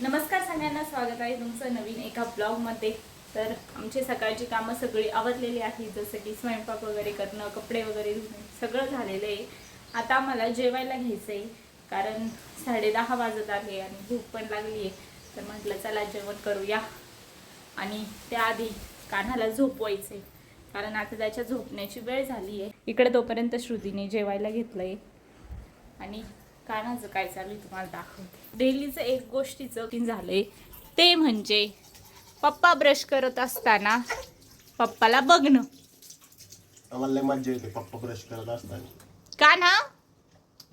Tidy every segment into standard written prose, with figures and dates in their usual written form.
नमस्कार सगळ्यांना, स्वागत आहे तुमचं नवीन एका ब्लॉगमध्ये। तर आमची सकाळची कामं सगळी आवरलेली आहेत, जसं की स्वयंपाक वगैरे करणं, कपडे वगैरे धुणं सगळं झालेलं आहे। आता आम्हाला जेवायला घ्यायचं आहे, कारण 10:30 वाजत आले आणि भूक पण लागली आहे। तर म्हटलं चला जेवण करूया, आणि त्याआधी कान्हाला झोपवायचं आहे, कारण आता त्याच्या झोपण्याची वेळ झाली आहे। इकडे तोपर्यंत श्रुतीने जेवायला घेतलंय आणि कानाचं काय चालू आहे तुम्हाला दाखवते। डेलीचं एक गोष्टीचं की झालंय, ते म्हणजे पप्पा ब्रश करत असताना पप्पाला बघणं। आम्हाला लय मज्जा येते पप्पा ब्रश करत असताना। काना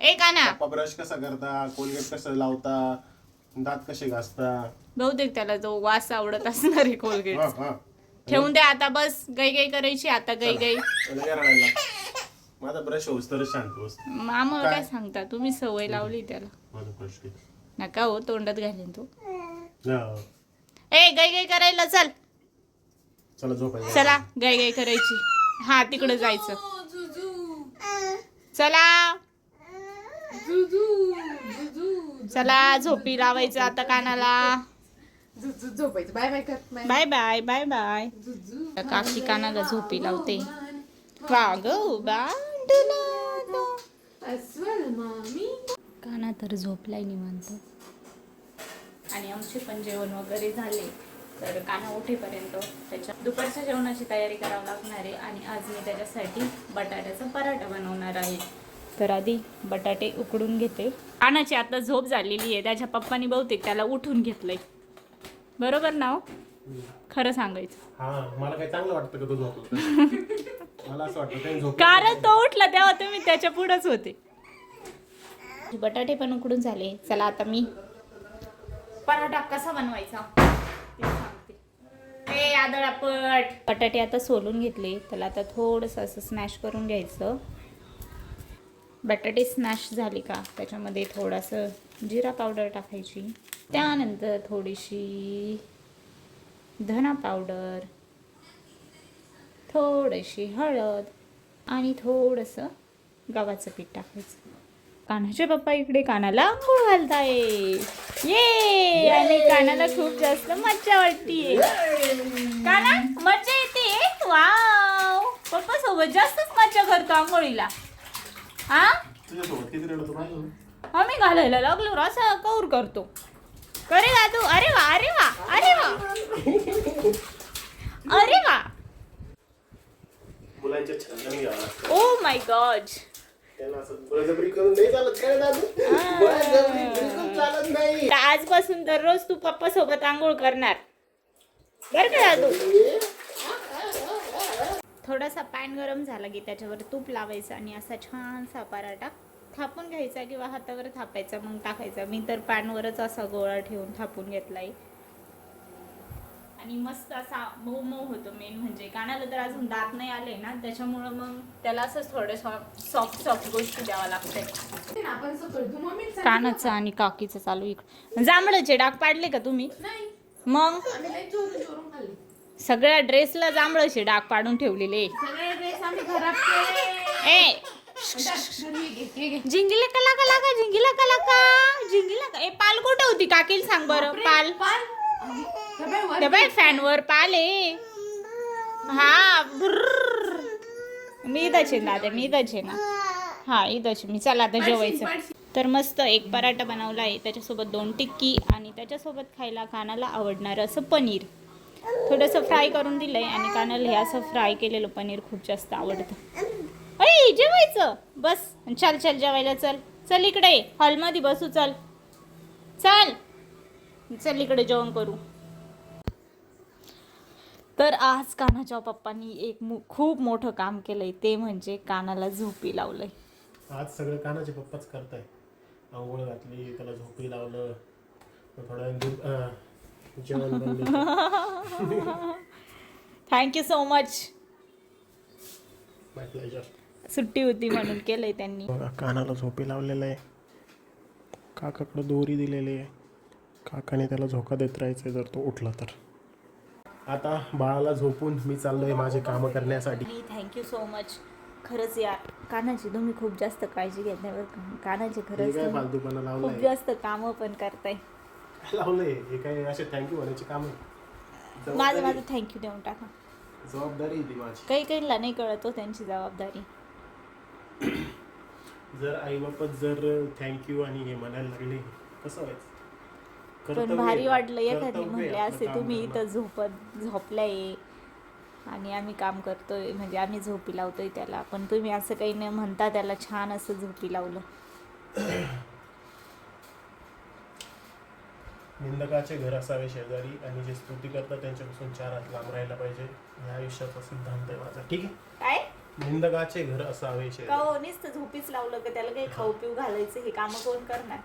ए काना, पप्पा ब्रश कसा करता, कोलगेट कसं लावता, दात कसे घासता। बहुतेक त्याला जो वास आवडत असणार आहे कोलगेट। हा हा ठेवून दे आता, बस गई गई करायची आता, गई गई। माझा ब्रश होस तर शांत बस। मामा काय सांगता, तुम्ही सवय लावली त्याला। माझा ब्रश घे। नका हो, तोंडात घालेन तो। हा. ए गई गई करायला चल, चला झोपायचं। चला गई गई करायची। हा तिकडे जायचं, चला चला झोपी लावायचं आता कानाला। झोपायचं, बाय बाय कर, बाय बाय बाय बाय। काकी कानाला झोपी लावते। काना तर झोपलाय निवांत, आणि आमचे पण जेवण वगैरे झाले। तर काना उठेपर्यंत त्याच्या दुपारच्या जेवणाची तयारी करावी लागणार आहे, आणि आज मी त्याच्यासाठी बटाट्याचा पराठा बनवणार आहे। तर आधी बटाटे उकडून घेते। कानाची आता झोप झालेली आहे, त्याच्या पप्पानी बहुतेक त्याला उठून घेतलंय, बरोबर ना हो? खरं सांगायचं, हा मला काय चांगलं वाटतं का तू झोपला? मला असं वाटतं काही झोप, कारण तो उठला तेव्हा तुम्ही त्याच्या पुढेच होते। बटाटे पण उकडून झाले, चला आता मी पराठा कसा बनवायचा ते सांगते। ए आदळापट, बटाटे आता सोलून घेतले, त्याला आता थोडंसं असं स्मॅश करून घ्यायचं। बटाटे स्मॅश झाले का त्याच्यामध्ये थोडंसं जिरा पावडर टाकायची, त्यानंतर थोडीशी धना पावडर, थोडीशी हळद, आणि थोडंसं गव्हाचं पीठ टाकायचं। कान्हाचे पप्पा इकडे कानाला अंघोळ घालताय, ये, आणि कानाला खूप जास्त मज्जा वाटतीये। काना मज्जा येते, वाव, पप्पा सोबत जास्तच मज्जा करतो आंघोळीला। हा तुझ्यासोबत किती रडतो पाहिजे? आम्ही घालायला लागलो असं कौर करतो, करे गा तू, अरे वा अरे वा अरे वा अरे वा। मुलांच्या छंदाने घ्यावा लागतं। ओ माय गॉड, त्यांना असं बळजबरी करून नाही चालत काय दादू? बळजबरी बिलकुल चालत नाही। तर आजपासून दररोज तू पप्पा सोबत आंघोळ करणार, बरं का दादू? थोडासा पॅन गरम झाला की त्याच्यावर तूप लावायचं, आणि असा छानसा पराठा थापून घ्यायचा किंवा हातावर थापायचा, मग टाकायचा। मी तर पॅनवरच असा गोळा ठेवून थापून घेतलाय, आणि मस्त असा मऊ मऊ होतो। मेन म्हणजे कानाला तर अजून दात नाही आले ना, त्याच्यामुळं मग त्याला असंच थोडं सॉफ्ट सॉफ्ट गोष्टी द्यावा लागते। कानाचं आणि काकीचं चालू इकडं। जांभळाचे डाग पाडले का तुम्ही? मग सगळ्या ड्रेसला जांभळाचे डाग पाडून ठेवलेले। ए जिंगीला कला कला का, जिंगीला कला का, जिंगीला का। ए पाल कुठे होती काकीला सांग बरं। पाल बाय फॅनवर पाल आहे। हा मी इथंच आहे दादा, मी इथंच आहे ना। हा इथंच मी, चला आता जेवायचं। तर मस्त एक पराठा बनवला आहे, त्याच्यासोबत 2 टिक्की, आणि त्याच्यासोबत खायला कानाला आवडणार असं पनीर थोडंसं फ्राय करून दिलंय, आणि कानाला हे असं फ्राय केलेलं पनीर खूप जास्त आवडतं। अय जेवायचं बस, चल चल जेवायला चल, चल इकडे हॉलमध्ये बसू, चल चल चल इकडे जेवण करू। तर आज कानाच्या पप्पांनी एक खूप मोठं काम केलंय, ते म्हणजे कानाला झोपी लावलंय। आज सगळं कानाचे पप्पाच करताय। आंघोळ घातली, त्याला झोपी लावलं, थोडा जेवण बनवलं। थँक्यू सो मच, माय प्लेजर। सुट्टी होती म्हणून केलंय त्यांनी। कानाला झोपी लावलेलं आहे, काकाकडे दोरी दिलेली आहे, काकाने त्याला झोका देत राहायचं जर तो उठला तर। आता बाळाला झोपून मी चाललोय माझे कामं करण्यासाठी। थँक्यू सो मच, खरंच यार कानाची तुम्ही खूप जास्त काळजी घेतल्यावर कानाची खरंच काय तुम्ही फालतूपणा खूप लावलाय? जास्त कामं पण करताय। लावलंय हे काय असे थँक्यू म्हणायची काम माझं माझं थँक्यू देऊन टाका. जबाबदारी आहे ती माझी. काही काहीला नाही कळत हो त्यांची जबाबदारी. जर आई बापच जर थँक्यू आणि हे म्हणायला लागले कसं व्हायचं? पण कर्तव्य भारी आहे. वाटलं एखादी कर्तव्य आहे म्हणले आपलं असे काम तुम्ही करणं. इथं झोपलाय आणि आम्ही काम करतोय, म्हणजे आम्ही झोपी लावतोय त्याला, पण तुम्ही असं काही न म्हणता त्याला छान असं झोपी लावलं. निंदकाचे घर असावे शेजारी आणि जे स्तुती करतात त्यांच्यापासून 4 हात लांब राहायला पाहिजे. या आयुष्याचा सिद्धांत आहे माझा. ठीक आहे. काय निंदकाचे घर असावे का शेजारी. हो नुसतं झोपीच लावलं का? त्याला काही खाऊ पिऊ घालायचं, हे काम कोण करणार?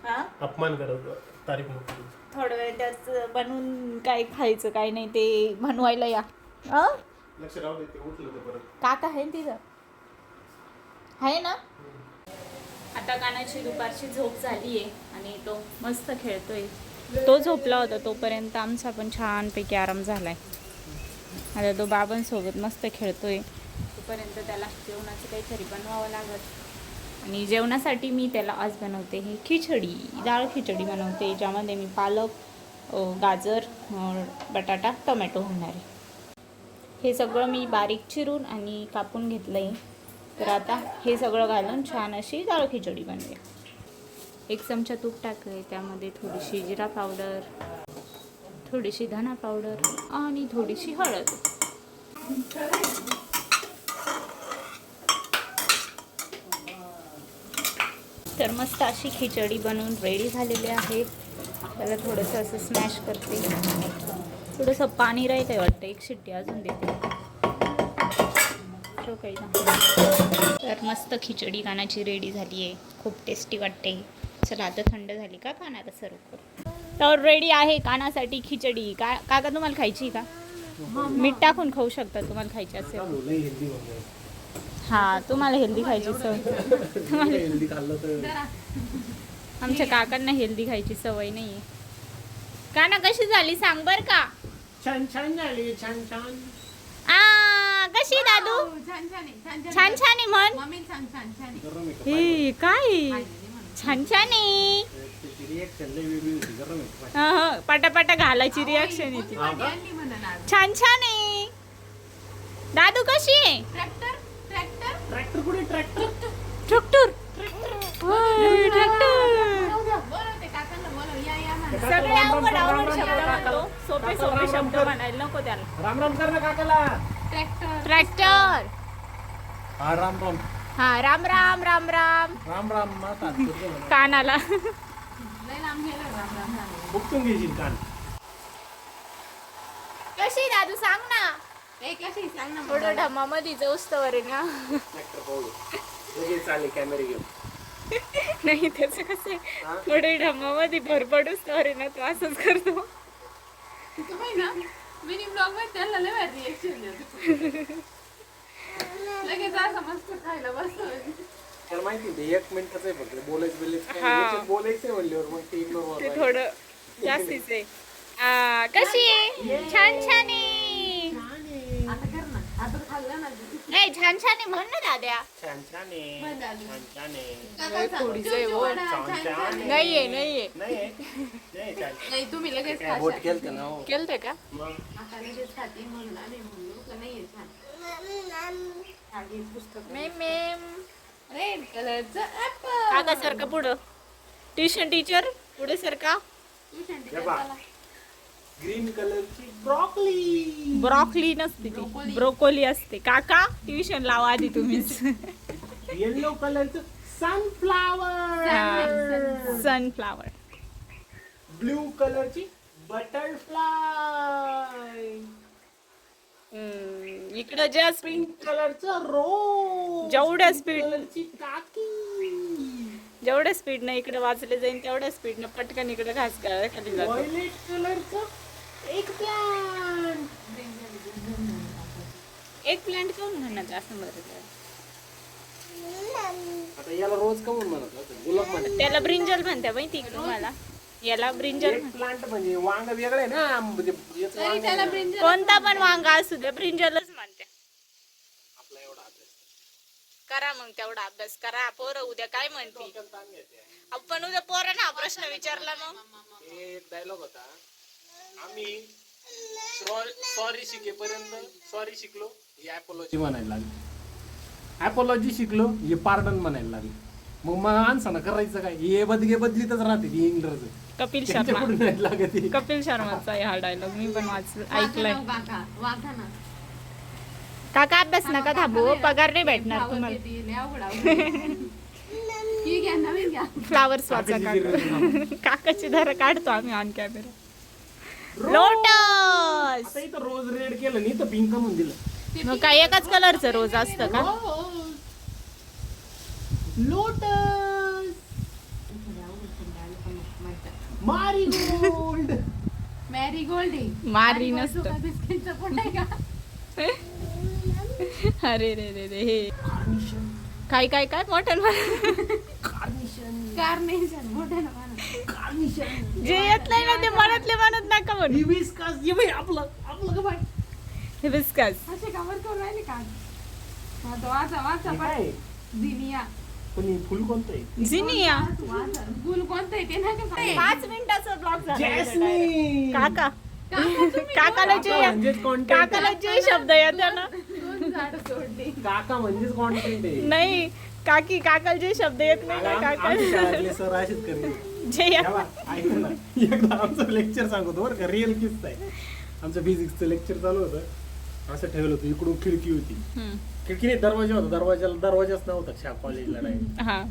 हा, अपमान करत तारीफ नको करू. थोडं वेळ त्याच बनवून काय खायचं काय नाही ते बनवायला या. लक्ष राहू दे ते उठलं तर परत. काका आहे ना तिथं, आहे ना. आता कानाची दुपारची झोप झाली आहे आणि तो मस्त खेळतोय. तो झोपला होता तोपर्यंत आमचा पण छानपैकी आराम झालाय. आता तो बाबांसोबत मस्त खेळतोय, तोपर्यंत त्याला जेवणाचं काहीतरी बनवावं लागत. आणि जेवणासाठी मी त्याला आज बनवते ही खिचडी, डाळ खिचडी बनवते, ज्यामध्ये मी पालक, गाजर, बटाटा, टोमॅटो घालणार आहे. हे सगळं मी बारीक चिरून आणि कापून घेतलं आहे. तर आता हे सगळं घालून छान अशी डाळ खिचडी बनवूया. 1 चमचा तूप टाकले, त्यामध्ये थोडीशी जिरा पावडर, थोडीशी धना पावडर आणि थोडीशी हळद. तर मस्त अशी खिचडी बनवून रेडी झालेली आहे. त्याला थोडंसं असं स्मॅश करते. थोडंसं पाणी राहिलं आहे वाटतं, 1 शिट्टी अजून देते. काही ना. तर मस्त खिचडी कानाची रेडी झाली आहे. खूप टेस्टी वाटते. चला आता थंड झाली का कानाला सर्व करू. तर रेडी आहे कानासाठी खिचडी. काका तुम्हाला खायची का? मीठ टाकून खाऊ शकता तुम्हाला खायची असेल. हा, तुम्हाला हेल्दी खायची सवय. तुम्हाला आमच्या काकांना हेल्दी खायची सवय नाहीये. काना कशी झाली सांग बर का? छान छान झाली, छान छान. कशी दादू? छान छान आहे, छान छान छान छान आहे म्हण. मम्मी छान छान छान आहे. हे काय छान छान आहे. पटापटा घालायची रिॲक्शन येते. यांनी म्हणून आज छान छान आहे. दादू कशी आहे? ट्रॅक्टर ट्रॅक्टर ट्रॅक्टर कुठे? Tractor tractor tractor. बोलवते काकांना, बोलव या या म्हणा. सगळे अवघड अवघड शब्द म्हणतो, सोपे सोपे शब्द म्हणायला नको त्याला. राम राम कर ना काकाला. Tractor tractor. हा राम राम. हा, राम राम राम राम. राम राम माता. कानाला लय लांब गेलं. राम राम राम. बुकतून घेशील कान. कशी दादू सांग ना. ए कशी सांग ना थोडं मला. ढमामध्ये जाऊस्तवर आहे ना. ट्रॅक्टर पाहू. लगेच चालेल कॅमेरे घेऊन. नाही त्याचं कसं आहे, थोडे ढमामध्ये भरपडूच तर आहे ना, तो असंच करतो. तुम्ही ना मिनी ब्लॉग मध्ये त्याला लय भारी रिएक्शन देतो. लगेच असं मस्त खायला बसतोय. तर माहिती ते 1 मिनिटाचं आहे फक्त. बोलायचं हा. बोलायचं म्हणल्यावर मग ते इग्नोर ते थोडं जास्तीच आहे. कशी आहे? छान छान आहे. आता कर ना, आता खाल्लं ना. ए, छान छान आहे म्हण ना दाद्या. छान छान आहे. म्हण दादू. छान छान आहे. काका सांग, थोडीचं आहे, चिव बोल. चिव म्हणा, छान छान आहे. नाहीये नाहीये. नाही नाही छान. नाही तुम्ही लगेच काय बोट खाशाल. केलं ना हो. केलंय का? मग आता लगेच खाते म्हणून आम्ही म्हणलो का नाहीये छान. हा, घे पुस्तक. मेम. रेड कलरचं ऍपल. काका सारखा पुढं. ट्युशन टीचर पुढे सारखा. ट्युशन हे बघ. ग्रीन कलरची ब्रॉकली. ब्रॉकली नसते ती, ब्रोकोली असते. काका ट्युशन लावा आधी तुम्हीच. येलो कलरचं सनफ्लावर. सनफ्लावर. ब्लू कलरची बटरफ्लाय. इकडं जस्ट पिंक कलरचं रोज. जेवढ्या स्पीड कलरची काकी. जेवढ्या स्पीडनं इकडे वाचले जाईल तेवढ्या स्पीडनं पटकन इकडे घास खाली जातो. व्हायलेट कलरचं एक प्लांट. एक प्लांट काऊन म्हणत असं बरं. आता याला रोज काऊन म्हणत होतं? गुलाब म्हणत. त्याला ब्रिंजल म्हणते माहिती का तुम्हाला? याला ब्रिंजल एक प्लांट म्हणजे वांग वेगळं आहे ना. म्हणजे याचं तरी वांग त्याला वेगळं. ब्रिंजल कोणता पण वांगा असू दे ब्रिंजलच म्हणते. आपला एवढा अभ्यास. करा मग तेवढा अभ्यास करा. पोरं उद्या काय म्हणतील? डोक्याला ताण घेते. आपण उद्या पोरांना हा प्रश्न विचारला मग एक डायलॉग होता, आम्ही सॉरी शिकेपर्यंत सॉरी शिकलो ही ॲपॉलॉजी म्हणायला लागली, ॲपॉलॉजी शिकलो हे पार्डन म्हणायला लागली. मग माणसानं करायचं काय, हे बदलीतच राहते ती इंग्रज. कपिल त्यांच्याकडून शर्मा नाही लागत ही. कपिल शर्माचा आहे हा डायलॉग, मी पण ऐकलाय. काका वाचा ना. काका अभ्यास नका थांबू, पगार नाही भेटणार फ्लावर तुम्हाला. देते, लय अवघड अवघड. ही घ्या नवीन घ्या. फ्लावर्स वाचा काकाची काका. जिरवली. काकाची धर काढतो आम्ही ऑन कॅमेरा. लोटस आता इथं रोज रेड केलं नाही तर पिंक म्हणून दिलं. मग काय एकाच कलरचं रोज असतं का? लोटस मारीगोल्ड मॅरी गोल्ड आहे. मारी Marigold नसतं. सुका बिस्किटचं पण आहे का? अरे रे रे रे हे काय काय काय मोठं कार्नेशन मोठ्या ना म्हणा. जे येत नाही ना ते मनातले म्हणत नका म्हणू. हिबिस्कस ये बाई आपलं का बाई हिबिस्कस असे कावर करून राहिले का? वाचा वाचा वाचा हे पण. काय झिनिया. पण हे फुल कोणतं आहे? झिनिया. वाचा. गुल कोणतं आहे ते नाही का? 5 मिनिटाचा ब्लॉग झाला जॅस्मिन. काका काका तुम्ही काकाला जे म्हणजेच content. काकाला जे शब्द येतात ना दोन झाडं सोडली. काका म्हणजेच कॉन्टेंट आहे. नाही काकाला जे शब्द येत नाही ना आमच्या काका शाळेतले सर असेच करते. जे येत तेव्हा ऐका ना, एकदा आमचं लेक्चर सांगतो बरं का, रिअल किस्सा आहे. आमचं फिजिक्सचं लेक्चर चालू होतं, असं ठेवलं होतं, इकडून खिडकी होती, खिडकीने दरवाजा होता, दरवाजाच नव्हता शाळा कॉलेजला नाही. हा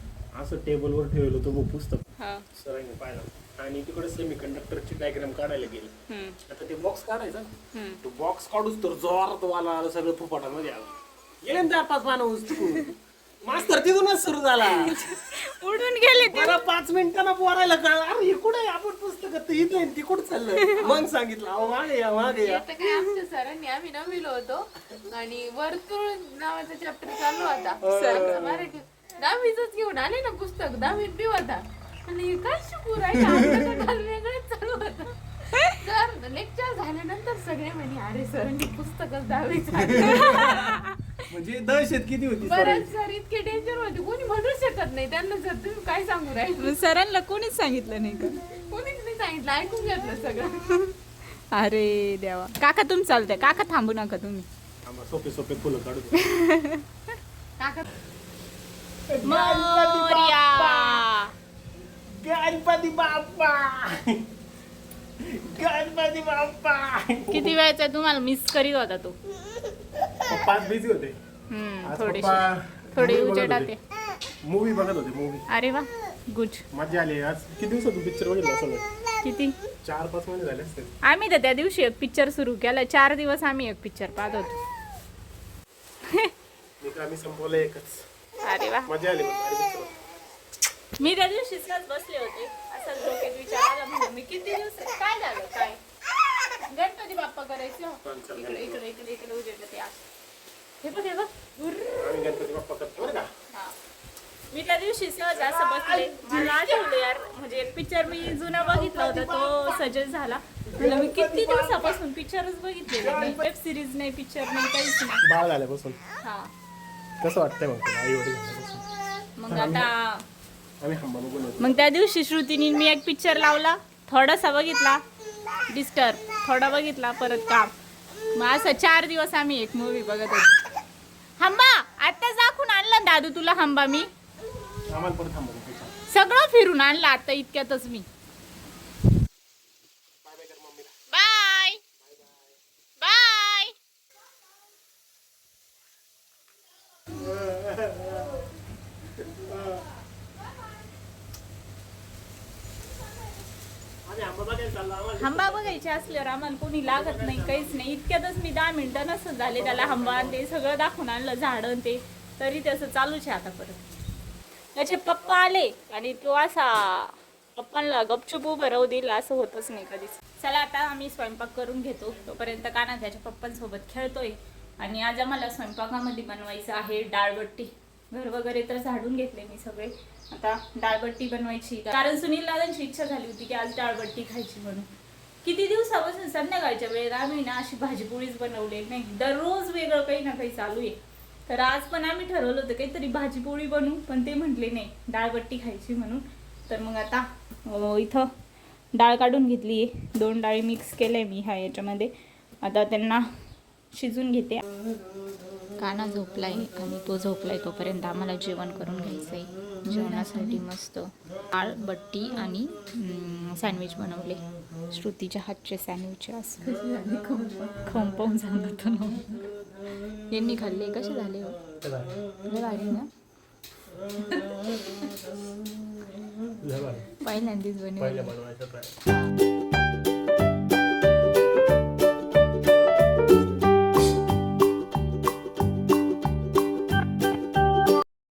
असं टेबलवर ठेवलं होतं मग पुस्तक, हा सरांनी पाहिलं आणि तिकडे सेमी कंडक्टरची डायग्राम काढायला गेली. आता ते बॉक्स काढायचा, तो बॉक्स काढूच तर जोरात वाला आलं, सगळं फुपाटामध्ये आलं. गेले ना 4-5 माणूस तिकडून. मास्तर तिथूनच सुरू झाला. उडून गेले ते. मला 5 मिनिटांना पोरायला कळलं, अरे हे कुठे आहे? आपण पुस्तकात इथे ती कुठं चाललं. मग सांगितलं अहो मागे या मागे या. आता काय आमच्या सरांनी आम्ही नववीला होतो आणि वर्तुळ नावाचा चॅप्टर चालू होता. सर मराठी 10वीच घेऊन आले ना पुस्तक, 10वीत बी होता आणि काय शिकू राहिले, आमचं तर काल वेगळंच चालू होतं. सर लेक्चर झाल्यानंतर सगळे म्हणे अरे सरांनी पुस्तकच 10वीच म्हणजे दहशत किती होती बरं. सर इतके डेंजर होते, कोणी म्हणू शकत नाही त्यांना. सर तुम्ही काय सांगू राहिले? सरांना कोणीच सांगितलं नाही का? कोणीच नाही सांगितलं, ऐकून घेतलं सगळं. अरे देवा. काका तुम्ही चालतंय, काका थांबू नका तुम्ही. सोपे सोपे फुलं काढू. काका मोरया. गणपती बाप्पा, गणपती बाप्पा. किती वेळचा तुम्हाला मिस करीत होता तो. पप्पा बिझी होते आज. थोडीशी पप्पा थोडी movie बघत उजेडात होते. आहे. मूवी बघत होते मूवी. अरे वा गुड. मजा आली. आज किती दिवसातून पिक्चर बघितला असेल? किती 4-5 महिने झाले असतील. आम्ही तर त्या दिवशी एक पिक्चर सुरू केला, 4 दिवस आम्ही एक पिक्चर पाहत होतो. आम्ही संपवलं एकच. अरे वा. मजा आली. मी त्या दिवशी सहज बसले होते, असं डोक्यात विचार आला, म्हणून मी किती दिवस काय झालं काय गणपती बाप्पा करायचे हो. इकडे इकडे इकडे इकडे उजेडलं ते आज. हे बघ हे बघ. आम्ही गणपती बाप्पा करतो बरं का. हा. मी त्या दिवशी सहज असं बसले, मला आठवलं यार, म्हणजे एक पिक्चर मी जुना बघितला होता, तो सजेस्ट झाला. मला मी किती दिवसापासून पिक्चरच बघितलेले नाही, वेब सिरीज नाही, पिक्चर नाही, काहीच नाही. बाळ झाल्यापासून हा कसं वाटतंय मग तुला आई वडील झाल्यापासून? मग आता आम्ही हंबा बघून होतो. मग त्या दिवशी श्रुतीने मी एक पिक्चर लावला, थोडासा बघितला, डिस्टर्ब थोडा बघितला, परत काम. मग असं 4 दिवस आम्ही एक मूवी बघत होतो. हंबा आता दाखवून आणलं दादू तुला हंबा, मी आम्हाला पण थांबवलं. सगळं फिरून आणलं आता इतक्यातच मी. Bye bye. हंबा बघायचे असल्यावर आम्हाला कोणी लागत नाही, काहीच नाही. इतक्यातच मी 10 मिनिटं नसत झाले त्याला हंबा ते सगळं दाखवून आणलं, झाडं ते, तरी त्याचं चालूच आहे आता. परत त्याचे पप्पा आले आणि तो असा पप्पांना गपचूप उभं राहू दिला, असं होतच नाही कधीच. चला आता आम्ही स्वयंपाक करून घेतो, तोपर्यंत काना त्याच्या पप्पांसोबत खेळतोय. आणि आज आम्हाला स्वयंपाकामध्ये बनवायचं आहे डाळबट्टी. घर वगैरे तर झाडून घेतले मी सगळे, आता डाळबट्टी बनवायची, कारण सुनील दादांची इच्छा झाली होती की आज डाळबट्टी खायची म्हणून. किती दिवसापासून संध्याकाळच्या वेळेत आम्ही ना अशी भाजीपोळीच बनवली नाही, दररोज वेगळं काही ना काही चालू आहे. तर आज पण आम्ही ठरवलं होतं काहीतरी भाजीपोळी बनवू, पण ते म्हटले नाही डाळबट्टी खायची म्हणून. तर मग आता इथं डाळ काढून घेतली आहे. 2 डाळी मिक्स केल्या मी याच्यामध्ये. आता त्यांना शिजून घेते. काना झोपलाय आणि तो झोपलाय तोपर्यंत आम्हाला जेवण करून घ्यायचं आहे. जेवणासाठी मस्त डाळ बट्टी आणि सँडविच बनवले. श्रुतीच्या हातचे सँडविच असं खंपावून सांगतो ना. यांनी खाल्ले कसे झाले हो? लय भारी ना. पहिल्यांदाच बनवले.